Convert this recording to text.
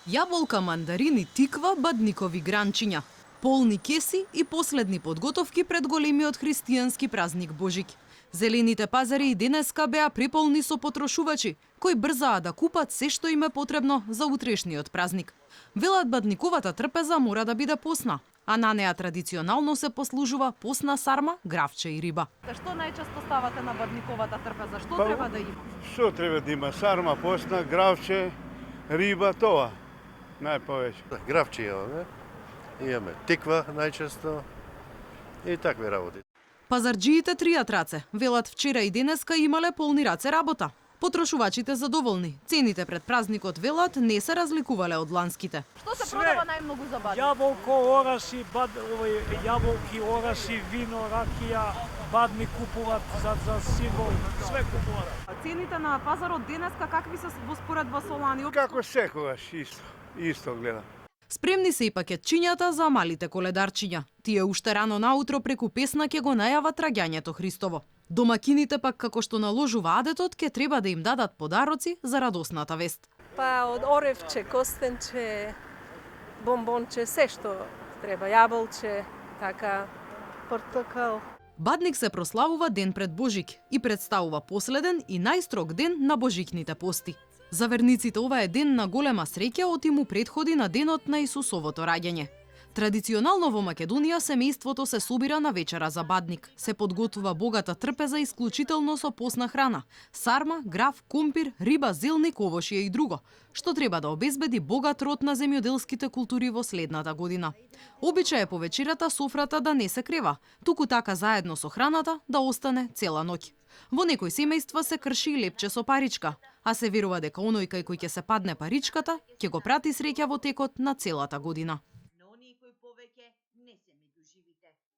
Јаболка, мандарини, тиква, бадникови гранчиња, полни кеси и последни подготовки пред големиот христијански празник Божик. Зелените пазари и денеска беа приполни со потрошувачи, кои брзаа да купат се што им е потребно за утрешниот празник. Велат бадниковата трпеза мора да биде посна, а на неа традиционално се послужува посна сарма, гравче и риба. Што најчесто ставате на бадниковата трпеза? Што треба да има? Што треба да има? Сарма, посна, гравче, риба, тоа. Најповеќе. Гравче имаме, имаме тиква најчесто и такви работи. Пазарџиите тријат раце, велат вчера и денеска имале полни раце работа. Потрошувачите задоволни. Цените пред празникот, велат, не се разликувале од ланските. Што се продава најмногу за бадник? Јаболко, ораши, јаболки, ораши, вино, ракија, бадник купуваат за символ, све купуваат. Цените на пазарот денеска какви се во споредба со лани? Како секогаш, исто гледам. Спремни се и пакетчињата за малите коледарчиња. Тие уште рано наутро преку песна ќе го најават раѓањето Христово. Домакините пак, како што наложува адетот, ќе треба да им дадат подароци за радосната вест. Па од оревче, костенче, бомбонче, се што треба, јаболче, така, портокал. Бадник се прославува ден пред Божик и представува последен и најстрог ден на божикните пости. За верниците ова е ден на голема среќа, оти му предходи на денот на Исусовото раѓање. Традиционално во Македонија семејството се собира на вечера за бадник. Се подготвува богата трпеза исклучително со посна храна: сарма, грав, компир, риба, зелник, овошје и друго, што треба да обезбеди богат род на земјоделските култури во следната година. Обичај е по вечерата софрата да не се крева, туку така заедно со храната да остане цела ноќ. Во некои семејства се крши и лепче со паричка, а се верува дека оној кај кој ќе се падне паричката, ќе го прати среќа во текот на целата година.